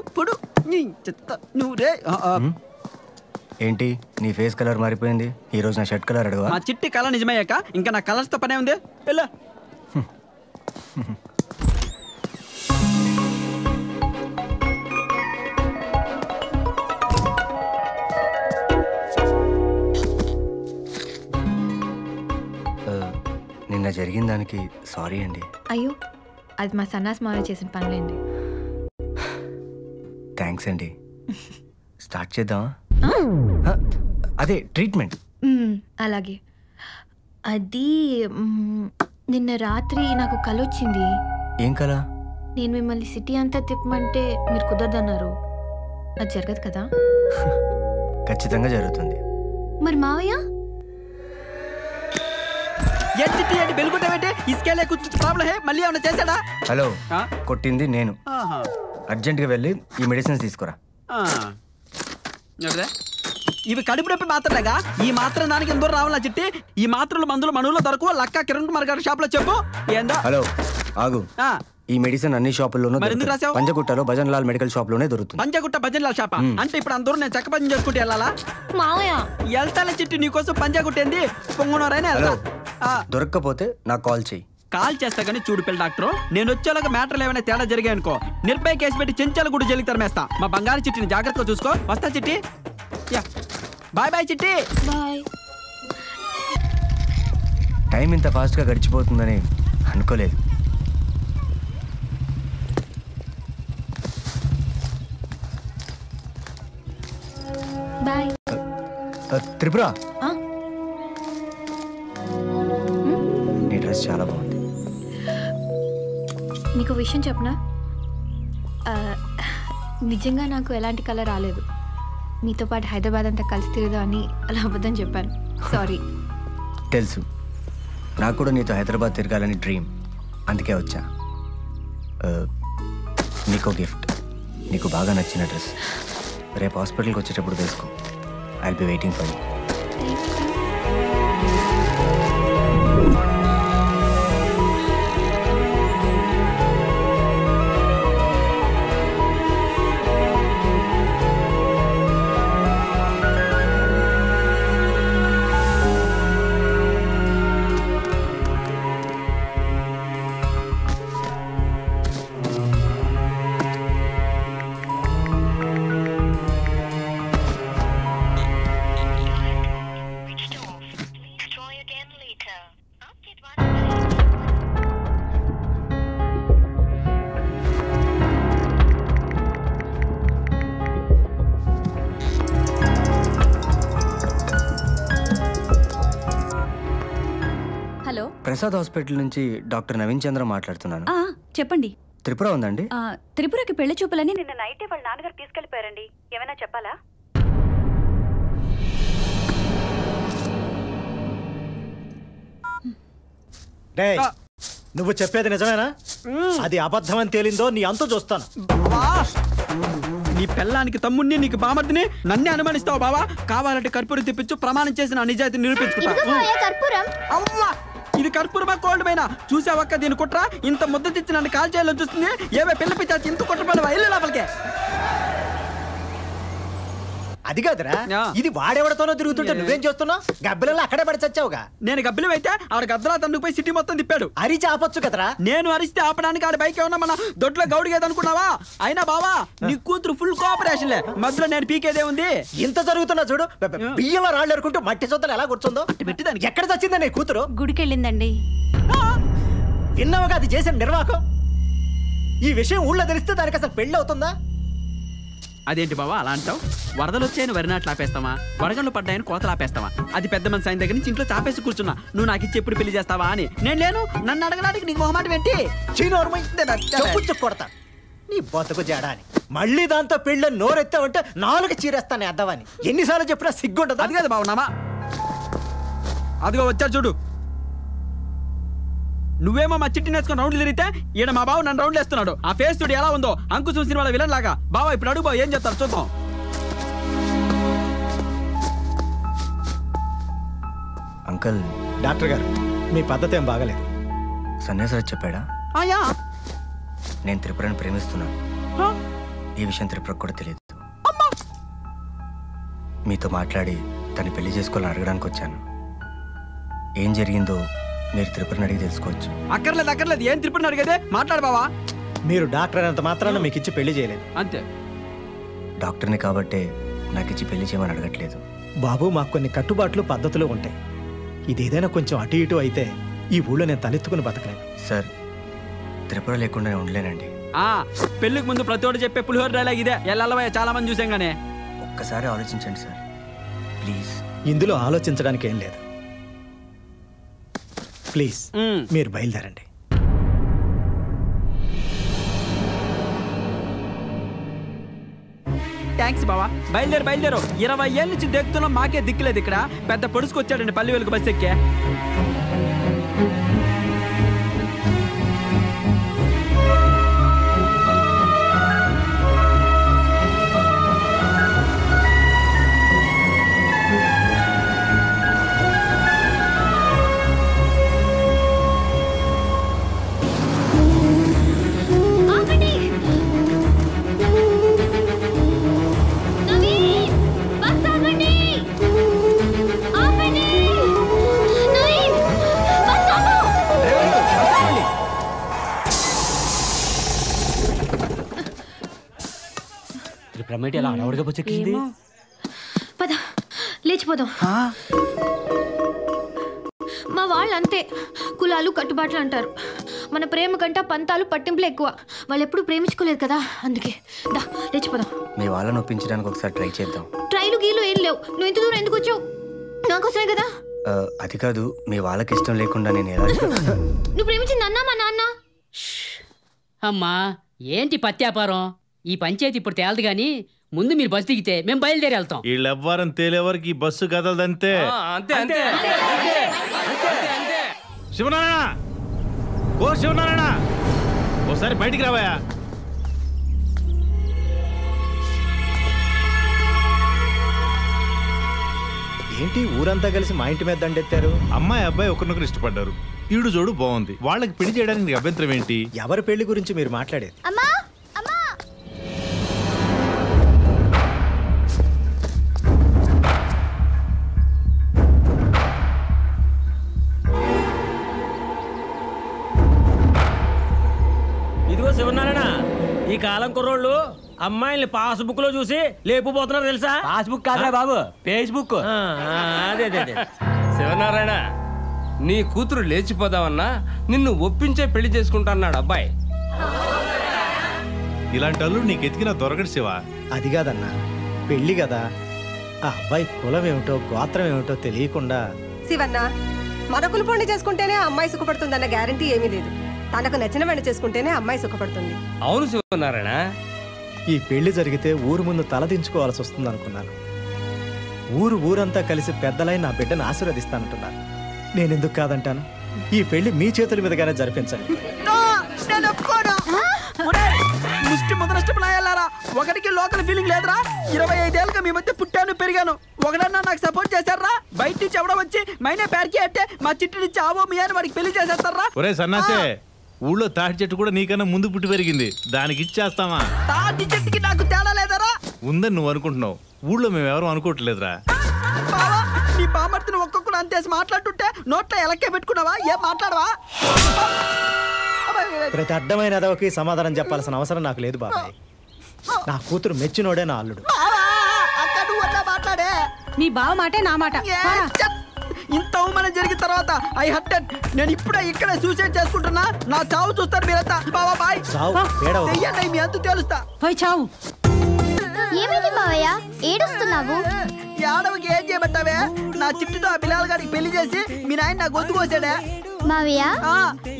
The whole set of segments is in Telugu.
ఇప్పుడు నువ్వురే ఏంటి నీ ఫేస్ కలర్ మారిపోయింది? ఈ రోజు నా షర్ట్ కలర్ అడగవా? మా చిట్టి కళ నిజమయ్యాక ఇంకా నా కలర్స్ తో పనే ఉంది. ఎలా నిన్న జరిగిన దానికి సారీ అండి. అయ్యో, అది మా సన్నాస్ మావయ్య చేసిన పనులేండి. థ్యాంక్స్ అండి. స్టార్ట్ చేద్దామా? అదే ట్రీట్మెంట్. అలాగే. అది నిన్న రాత్రి నాకు కల వచ్చింది. ఏం కల? నేను మిమ్మల్ని సిటీ అంతా తిప్పమంటే మీరు కుదరదన్నారు. అది జరగదు కదా? ఖచ్చితంగా జరుగుతుంది. మరి మావయ్య మళ్ళీ ఏమన్నా చేశాడా? హలో, కొట్టింది నేను. అర్జెంట్గా వెళ్ళి ఈ మెడిసిన్స్ తీసుకురా. ఇవి కడుపు నొప్పి మాత్రలేగా? ఈ మాత్రం దానికి ఎందరూ రావాలా చిట్టి? ఈ మాత్రలు మందులు మనూలో దొరకవు. లక్క కిరణ్ కుమార్ గారి షాప్ లో చెప్పు. ఏందో. హలో ఆగు. ఈ మెడిసిన్ అన్ని షాపుల్లోనూ దొరుకుతుంది. పంజగుట్టలో భజన్ లాల్ మెడికల్ షాప్ లోనే దొరుకుతుంది. పంజగుట్ట భజన్ లాల్ షాప్ అంటే ఇప్పుడు అందరూ నేను చెక్క పని చేసుకుంటే వెళ్ళాలా? మావయ్య వెళ్తాలే చిట్టి, నీకోసం పంజగుట్టేంది పొంగునోరైనా వెళ్తా. దొరక్కపోతే నాకు కాల్ చెయ్యి. కాల్ చేస్తా కానీ చూడు పిల్ల డాక్టర్, నేను వచ్చేలాగా మ్యాటర్లు ఏమైనా తేడా జరిగాయనుకో నిర్భయ కేసు పెట్టి చెంచాలు కూడా జైలుకి తరిమేస్తా. మా బంగారు చిట్టిని జాగ్రత్తగా చూసుకో. వస్తా చిట్టి. బాయ్ బాయ్ చిట్టి. బాయ్. టైం ఇంత ఫాస్ట్గా గడిచిపోతుందని అనుకోలేదు. బాయ్. త్రిపుర, నీ డ్రెస్ చాలా బాగుంది. నీకు విషయం చెప్పనా? నిజంగా నాకు ఎలాంటి కలర్ రాలేదు. మీతో పాటు హైదరాబాద్ అంతా కలిసి తిరుగుదా అని అలా అబద్ధం చెప్పాను. సారీ. తెలుసు, నాకు కూడా నీతో హైదరాబాద్ తిరగాలని డ్రీమ్. అందుకే వచ్చా. నీకో గిఫ్ట్. నీకు బాగా నచ్చిన డ్రెస్. రేపు హాస్పిటల్కి వచ్చేటప్పుడు వేసుకో. I will be waiting for you. Prasad hospital నుంచి డాక్టర్ నవీన్ చంద్ర మాట్లాడుతున్నాను. చెప్పండి. త్రిపుర ఉందండి? త్రిపురకి పెళ్లి చూపులని నిన్న నైటే వాళ్ళ నాన్నగారు తీసుకెళ్లిపోయారండి. ఏమైనా చెప్పాలా? నువ్వు చెప్పేది నిజమేనా? అది అబద్ధమని తేలిందో నీ అంతు చూస్తాను. నీ పెళ్ళానికి తమ్ముడిని, నీకు బామర్దిని నన్నే అనుమానిస్తావు బావా? కావాలంటే కర్పూరం తెప్పించు, ప్రమాణం చేసి నా నిజాయితీ నిరూపించుకుంటా. ఇది కర్పూరమా కోల్డ్ పైన చూసావక్క? దీని కుట్ర ఇంత ముద్ద తెచ్చి నన్ను కాల్ చేయాలని చూస్తుంది. ఏవే పిల్ల పిచ్చాచి ఇంత కుట్రపడవా? ఇల్లు లోపలికే. అది కాదురా, ఇది వాడెవడతోనో తిరుగుతుంటే నువ్వేం చేస్తున్నావు? గబ్బిలలో అక్కడే పడి చచ్చావుగా. నేను గబ్బిలం అయితే ఆవిడ గద్దలా తన్నుకుపోయి సిటీ మొత్తం తిప్పాడు. అరిచి ఆపొచ్చు కదరా. నేను అరిస్తే ఆపడానికి ఆడ బైక్ ఏమన్నా మన దొడ్లో గౌడిగేదనుకున్నావా? అయినా బావా నీ కూతురు ఫుల్ కోఆపరేషన్ లే. మధ్యలో నేను పీకేదే ఉంది. ఇంత జరుగుతున్నా చూడు. బియ్యంలో రాళ్ళు ఎరుకుంటూ మట్టి సొత్తలు ఎలా కూర్చుందో పెట్టిదానికి. ఎక్కడ చచ్చిందా నీ కూతురు? గుడికెళ్ళిందండి. విన్నావుగా అది చేసిన నిర్వాహకం. ఈ విషయం ఊళ్ళో తెలిస్తే దానికి అసలు పెళ్లి అవుతుందా? అదేంటి బావా అలా అంటావు? వరదలు వచ్చాయని వరినాట్లు ఆపేస్తావా? వడగళ్ళు పడ్డాయని కోతలు ఆపేస్తావా? అది పెద్ద మనిషి ఆయన దగ్గర నుంచి ఇంట్లో చాపేసి కూర్చున్నా. నువ్వు నాకు ఇచ్చి ఎప్పుడు పెళ్లి చేస్తావా అని. నేను లేను, నన్ను అడగడానికి నీకు మొహమాట ఏంటి? కొడతా నీ బతుకు జడా అని. మళ్ళీ దాంతో పెళ్ళి నోరెత్తావంటే నాలుగు చీరేస్తాను అద్దవని. ఎన్నిసార్లు చెప్పినా సిగ్గుంటది. అది కదా బావున్నామా? అదిగో వచ్చా చూడు. నువ్వేమో మా చిట్టి నేర్చుకుని రౌండ్లు తిరిగితే ఈడ మా బావ నన్ను రౌండ్లు వేస్తున్నాడు. ఆ ఫేస్ చూడు ఎలా ఉందో, అంకుశం సినిమాలో విలన్ లాగా. బావ ఇప్పుడు అడుగు బావ ఏం చెప్తారు చూద్దాం. అంకల్. డాక్టర్ గారు మీ పద్ధతి ఏం బాగలేదు. సన్యాసరాజ్ చెప్పాడా? ఆయా నేను త్రిపురని ప్రేమిస్తున్నాను. ఈ విషయం త్రిపురకు కూడా తెలియదు. మీతో మాట్లాడి తను పెళ్లి చేసుకోవాలని అడగడానికి వచ్చాను. ఏం జరిగిందో మీరు త్రిపురని అడిగి తెలుసుకోవచ్చు. అక్కర్లేదు ఏం త్రిపురని అడిగేదే? మాట్లాడు బావా. మీరు డాక్టర్ అయినంత మాత్రాన మీకు ఇచ్చి పెళ్లి చేయలేదు. అంతే. డాక్టర్ని కాబట్టే నాకు ఇచ్చి పెళ్లి చేయమని అడగట్లేదు. బాబు, మాకు కొన్ని కట్టుబాట్లు పద్ధతులు ఉంటాయి. ఇదేదైనా కొంచెం అటు ఇటు అయితే ఈ ఊళ్ళో నేను తలెత్తుకుని బతకలేను. సార్, త్రిపుర లేకుండా నేను ఉండలేనండి. పెళ్లికి ముందు ప్రతివాడు చెప్పే పులిహోర డైలాగ్ ఇదే. ఎల్లవయ్య చాలా మంది చూసాం గానే. ఒక్కసారి ఆలోచించండి సార్, ప్లీజ్. ఇందులో ఆలోచించడానికి ఏం లేదు. ప్లీజ్ మీరు బయలుదేరండి. థ్యాంక్స్ బావా. బయలుదేరు. 20 ఏళ్ళ నుంచి దిక్కుతున్నాం, మాకే దిక్కులేదు. ఇక్కడ పెద్ద పొడుచుకొచ్చాడండి పల్లి వెలుగు బస్ ఎక్కే. ఎలా అడవడిగా వచ్చేసింది? పద లేచిపోదాం. మా వాళ్ళు అంతే, కులాలు కట్టుబాట్లు అంటారు. మన ప్రేమ కంట పంతాలు పట్టింపులు ఎక్కువ. వాళ్ళు ఎప్పుడు ప్రేమించుకోలేదు కదా, అందుకే దా లేచిపోదాం. మీ వాళ్ళని ఒప్పించడానికి ఒకసారి ట్రై చేద్దాం. ట్రైలు గీలు ఏం లేవు. నువ్వు ఇంత దూరం ఎందుకు వచ్చావు? నాకోసమే కదా. అది కాదు, మీ వాళ్ళకి ఇష్టం లేకుండా నేను ఎలా నువ్వు ప్రేమించింది అన్నా మా నాన్న. అమ్మా ఏంటి పత్యాపారం? ఈ పంచాయతీ ఇప్పుడు తేలదు గాని ముందు మీరు బస్సు దిగితే మేము బయలుదేరి వెళ్తాం. వీళ్ళెవ్వరం తేలేవరకు ఈ బస్సు కదలదంతే. శివనారాయణ, ఓ శివనారాయణ, ఓసారి బయటికి రావయా. ఏంటి ఊరంతా కలిసి మా ఇంటి మీద దండెత్తారు? అమ్మాయి అబ్బాయి ఒకరినొకరు ఇష్టపడ్డారు. ఈడు జోడు బాగుంది. వాళ్ళకి పెళ్లి చేయడానికి అభ్యంతరం ఏంటి? ఎవరి పెళ్లి గురించి మీరు మాట్లాడేది? ఇదిగో శివనారాయణ, ఈ కాలం కుర్రోళ్ళు అమ్మాయిల్ని పాస్బుక్ లో చూసి లేపుపోతున్నారు తెలుసా? పాస్బుక్ కాదురా బాబు, ఫేస్బుక్. అదే శివనారాయణ, నీ కూతురు లేచిపోదామన్నా నిన్ను ఒప్పించే పెళ్లి చేసుకుంటా అన్నాడు అబ్బాయి. ఇలాంటి అల్లుడు నీకు ఎతికినా దొరకడు శివ. అది కాదన్నా, పెళ్లి కదా. ఆ అబ్బాయి కులం ఏమిటో గోత్రం ఏమిటో తెలియకుండా. శివన్న, మన కులపోండి చేసుకుంటేనే అమ్మాయి సుఖపడుతుందన్న గ్యారంటీ ఏమీ లేదు. తనకు నచ్చిన వాడిని చేసుకుంటేనే అమ్మాయి సుఖపడుతుంది. అవును శివనారాయణ, ఈ పెళ్లి జరిగితే ఊరు ముందు తలదించుకోవాల్సి వస్తుంది అనుకున్నాను. ఊరంతా కలిసి పెద్దలై నా బిడ్డను ఆశీర్వదిస్తానంటున్నారు. నేనెందుకు కాదంటాను? ఈ పెళ్లి మీ చేతుల మీదగానే జరిపించండి. ముష్టి ముదనష్టపులాయాలారా, ఒకటికి లోకల్ ఫీలింగ్ లేదురా. 25 ఏళ్ళుగా మీ మధ్య పుట్టాను పెరిగాను. ఒకడన్నా నాకు సపోర్ట్ చేశారా? బయట నుంచి ఎవడో వచ్చి మైనే పేరుకి అంటే మా చిట్టి నుంచి ఆవో మీ అని వాడికి పెళ్లి చేసేస్తారా? ఒరే సన్నాసే, ఊళ్ళో తాటి చెట్టు కూడా నీకన్నా ముందు పుట్టి పెరిగింది. దానికి ఇచ్చేస్తావా? తాటి చెట్టుకి నాకు తేడా లేదరా? ఉందని నువ్వు అనుకుంటున్నావు, ఊళ్ళో మేము ఎవరు అనుకోవట్లేదురా. బావా, నీ బామర్తిని ఒక్కొక్కడు అంతేసి మాట్లాడుతుంటే నోట్లో ఎలక్కే పెట్టుకున్నావా? ఏం మాట్లాడవా? ప్రతి అడ్డమైన ఎదవకి సమాధానం చెప్పాల్సిన అవసరం నాకు లేదు బాబాయ్. నా కూతురు మెచ్చినోడే నా అల్లుడు. మాట్లాడే మీ బావ మాటే నా మాట. ఇంత అవమానం జరిగిన తర్వాత ఐ హర్టెడ్. నేను ఇప్పుడే ఇక్కడే సూసైడ్ చేసుకుంటున్నా. నా చావు చూస్తారు మీరంతా. బావా బాయ్. దెయ్యండి, మీ అంతు తెలుస్తా. పోయి చావు. ఏమైంది మావయ్య, ఏడుస్తున్నావు? ఏడవకి ఏం చేయబట్టావే? నా చిట్టుతో ఆ బిలాల్ గారికి పెళ్లి చేసి మీ నాయన నా గొంతు కోసాడే. మావయ్య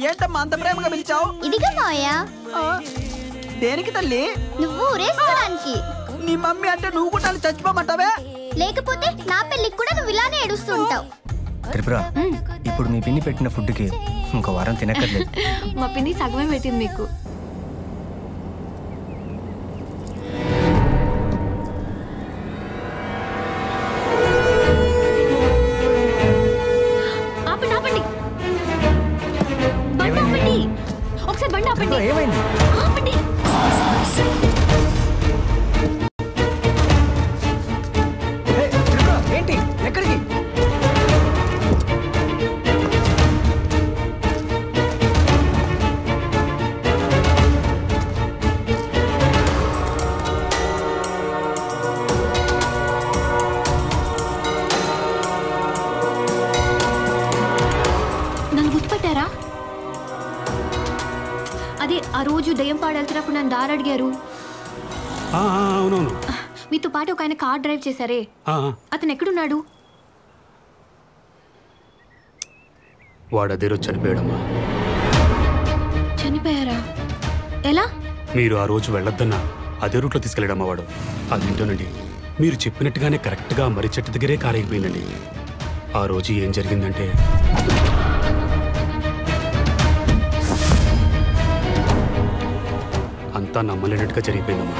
ఏంటమ్మా అంత ప్రేమగా పిలిచావు? ఇదిగా మావయ్య. దేనికి తల్లి? నువ్వు ఊరేసుకోవడానికి. నీ మమ్మీ అంటే నువ్వు కూడా చచ్చిపోమంటావే? లేకపోతే నా పెళ్ళికి కూడా నువ్వు ఇలానే ఏడుస్తుంటావు. త్రిపుర, ఇప్పుడు మీ పిన్ని పెట్టిన ఫుడ్కి ఇంకో వారం తినక్కర్లేదు. మా పిన్ని సగమే పెట్టింది మీకు. ఏమైంది? నన్ను దారి అడిగారు. అవునవును. మీతో పాటు ఒక ఆయన కార్ డ్రైవ్ చేశారే, అతను ఎక్కడున్నాడు? వాడు అదే రోజు చనిపోయాడమ్మా. చనిపోయారా? ఎలా? మీరు ఆ రోజు వెళ్ళొద్దన్నా అదే రూట్లో తీసుకెళ్ళాడమ్మా వాడు. అదేంటోనండి, మీరు చెప్పినట్టుగానే కరెక్ట్గా మర్రి చెట్టు దగ్గరే కారు అయిపోయిందండి. ఆ రోజు ఏం జరిగిందంటే అంతా నమ్మలేనట్టుగా జరిగిపోయిందమ్మా.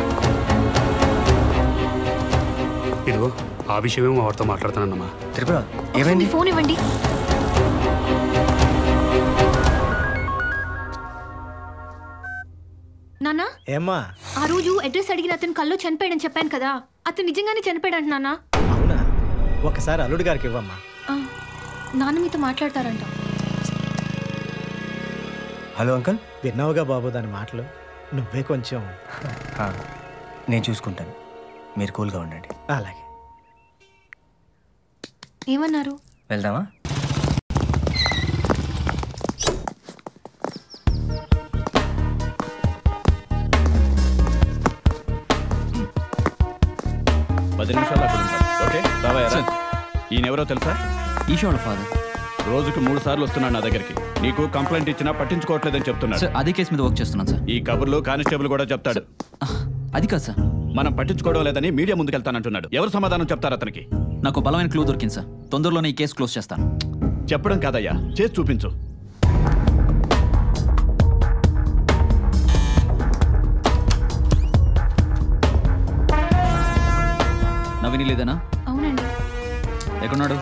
ఇదిగో ఆ విషయమేమో వారితో మాట్లాడుతానమ్మా. త్రిపుర ఏమైంది? ఫోన్ ఇవ్వండి. నాన్న, ఏమ్మా? ఆ రోజు అడ్రస్ అడిగిన అతను కల్లో చనిపోయాడని చెప్పాను కదా, అతను నిజంగానే చనిపోయాడు అంటున్నానా? అవునా? ఒకసారి అల్లుడి గారికి ఇవ్వమ్మా. నాన్న మీతో మాట్లాడతారంట. Hello uncle. విన్నావుగా బాబు దాని మాటలు. నువ్వే కొంచెం. నేను చూసుకుంటాను, మీరు కూల్గా ఉండండి. అలాగే. ఏమన్నారు? వెళ్దామా? ఓకే రావయ్యా. ఈయనెవరో తెలుసా? ఈశ్వరుడు ఫాదర్. రోజుకి 3 సార్లు వస్తున్నాడు నా దగ్గరికి. నీకు కంప్లైంట్ ఇచ్చినా పట్టించుకోవట్లేదని చెప్తున్నాడు. అదే కేసు మీద వర్క్ చేస్తున్నాను సార్. ఈ కబుర్లు కానిస్టేబుల్ కూడా చెప్తాడు. అది కాదు సార్, మనం పట్టించుకోవడం లేదని మీడియా ముందుకెళ్తానంటున్నాడు. ఎవరు సమాధానం చెప్తారు అతనికి? నాకు బలమైన క్లూ దొరికింది సార్. తొందరలోనే ఈ కేసు క్లోజ్ చేస్తాను. చెప్పడం కాదయ్యా, చేసి చూపించు. నవీని లేదనా? అవునండి. ఎక్కడున్నాడు?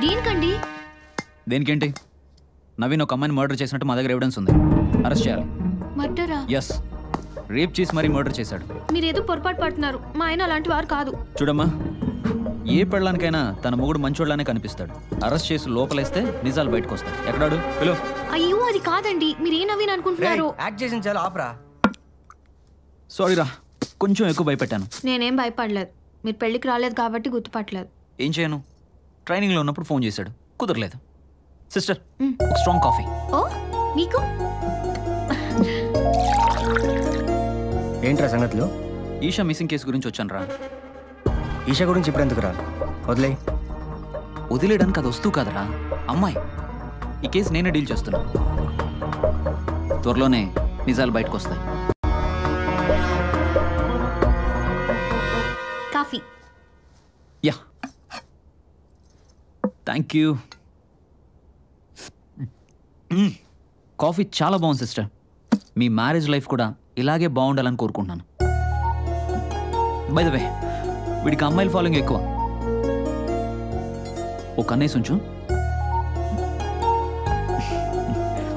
దేనికండి? దేనికేంటి? నవీన్ ఒక అమ్మాయిని మర్డర్ చేసినట్టు మా దగ్గర ఎవిడెన్స్ ఉంది. అరెస్ట్ చేయాలి. మర్డరా? ఎస్, రేప్ చేసి మరీ మర్డర్ చేశాడు. మీరేదో పొరపాటు పడుతున్నారు. మా ఆయన అలాంటి వారు కాదు. చూడమ్మా, ఏ పెళ్ళానికైనా తన మొగుడు మంచోళ్ళనే కనిపిస్తాడు. అరెస్ట్ చేసి లోపలేస్తే నిజాలు బయటకు వస్తాయి. ఎక్కడాడు? పిలు. అయ్యో అది కాదండి, మీరే నవీన్ అనుకుంటున్నారు. యాక్ట్ చేసిన చాలా ఆపరా. సారీ రా, కొంచెం ఎక్కువ భయపెట్టాను. నేనేం భయపడలేదు. మీరు పెళ్లికి రాలేదు కాబట్టి గుర్తుపట్టలేదు. ఏం చేయను, ట్రైనింగ్లో ఉన్నప్పుడు ఫోన్ చేశాడు, కుదరలేదు. సిస్టర్, ఒక స్ట్రాంగ్ కాఫీ. ఓ మీకు? ఏంట్రా సంగతులు? ఈషా మిస్సింగ్ కేసు గురించి వచ్చాను రా. ఈషా గురించి ఇప్పుడు ఎందుకు రా? వదిలే. వదిలేయడానికి అది వస్తూ కాదరా, అమ్మాయి. ఈ కేసు నేనే డీల్ చేస్తున్నా. త్వరలోనే నిజాలు బయటకు వస్తాయి. Coffee. Yeah, thank you. Coffee చాలా బాగుంది సిస్టర్. మీ మ్యారేజ్ లైఫ్ కూడా ఇలాగే బాగుండాలని కోరుకుంటున్నాను. బై ద వే, వీడికి అమ్మాయిల ఫాలోయింగ్ ఎక్కువ. ఓ కన్నేసి ఉంచు.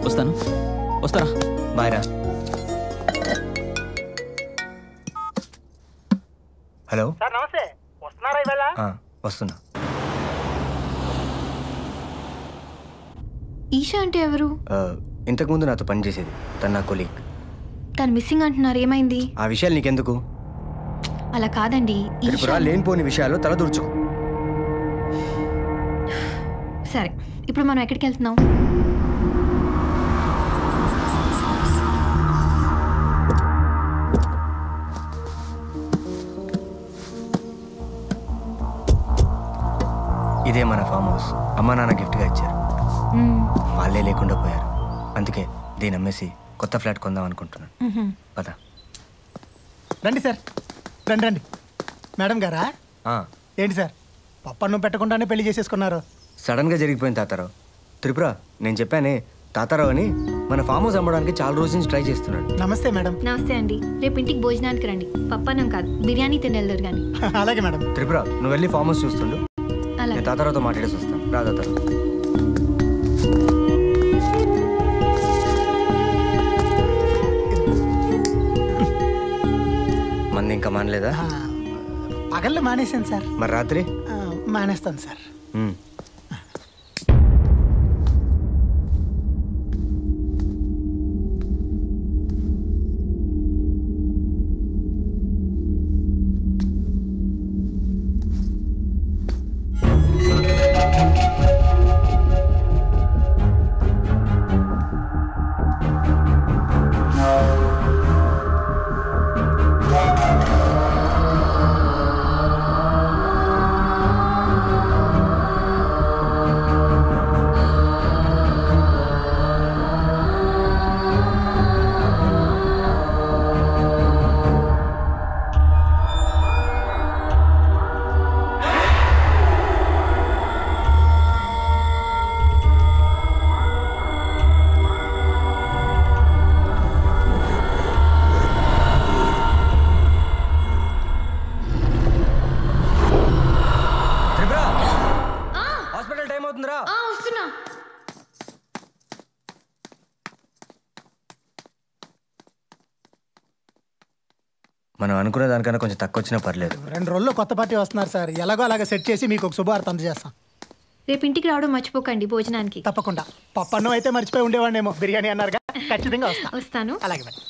వస్తాను. వస్తారా? బాయ్ రా. హలో సార్, నమస్తే. వస్తున్నారా ఇవాళ? వస్తున్నా. ఈషా అంటే ఎవరు? ఇంతకుముందు నాతో పనిచేసేది, తను నా కొలీగ్. తను మిస్సింగ్ అంటున్నారు, ఏమైంది? ఆ విషయాలు నీకెందుకు? అలా కాదండి. త్రిపుర, లేనిపోని విషయాలు తలదూర్చు. సరే, ఇప్పుడు మనం ఎక్కడికి వెళ్తున్నాం? ఇదే మన ఫామ్ హౌస్. అమ్మా నాన్న గిఫ్ట్గా ఇచ్చారు. వాళ్ళే లేకుండా పోయారు. అందుకే దీన్ని అమ్మేసి కొత్త ఫ్లాట్ కొందాం అనుకుంటున్నాను. పద. రండి సార్, రండి రండి. మేడం గారా? ఏంటి సార్, పప్పన్నం పెట్టకుండానే పెళ్లి చేసేసుకున్నారు? సడన్గా జరిగిపోయింది తాతారావు. త్రిపుర, నేను చెప్పానే తాతారావు అని మన ఫామ్ హౌస్ అమ్మడానికి చాలా రోజుల నుంచి ట్రై చేస్తున్నాడు. నమస్తే మేడం. నమస్తే అండి. రేపు ఇంటికి భోజనానికి రండి. పప్పన్నం కాదు, బిర్యానీ తినెళ్ళరు కానీ. అలాగే మేడం. త్రిపుర, నువ్వు వెళ్ళి ఫామ్ హౌస్ చూస్తుండు. నేను తాతారావుతో మాట్లాడేసి వస్తాను. రా తాతారావు. మంది ఇంకా మానలేదా? పగళ్ళు మానేశాను సార్. మరి రాత్రి? మానేస్తాను సార్. మనం అనుకునే దానికన్నా కొంచెం తక్కువ వచ్చినా పర్లేదు. 2 రోజుల్లో కొత్త పార్టీ వస్తున్నారు సార్. ఎలాగో అలాగే సెట్ చేసి మీకు ఒక శుభవార్త అందజేస్తాం. రేపు ఇంటికి రావడం మర్చిపోకండి భోజనానికి. తప్పకుండా. పప్పన్నం అయితే మర్చిపోయి ఉండేవాడినేమో. బిర్యానీ అన్నారుగా, ఖచ్చితంగా వస్తా. వస్తాను. అలాగే మేడం.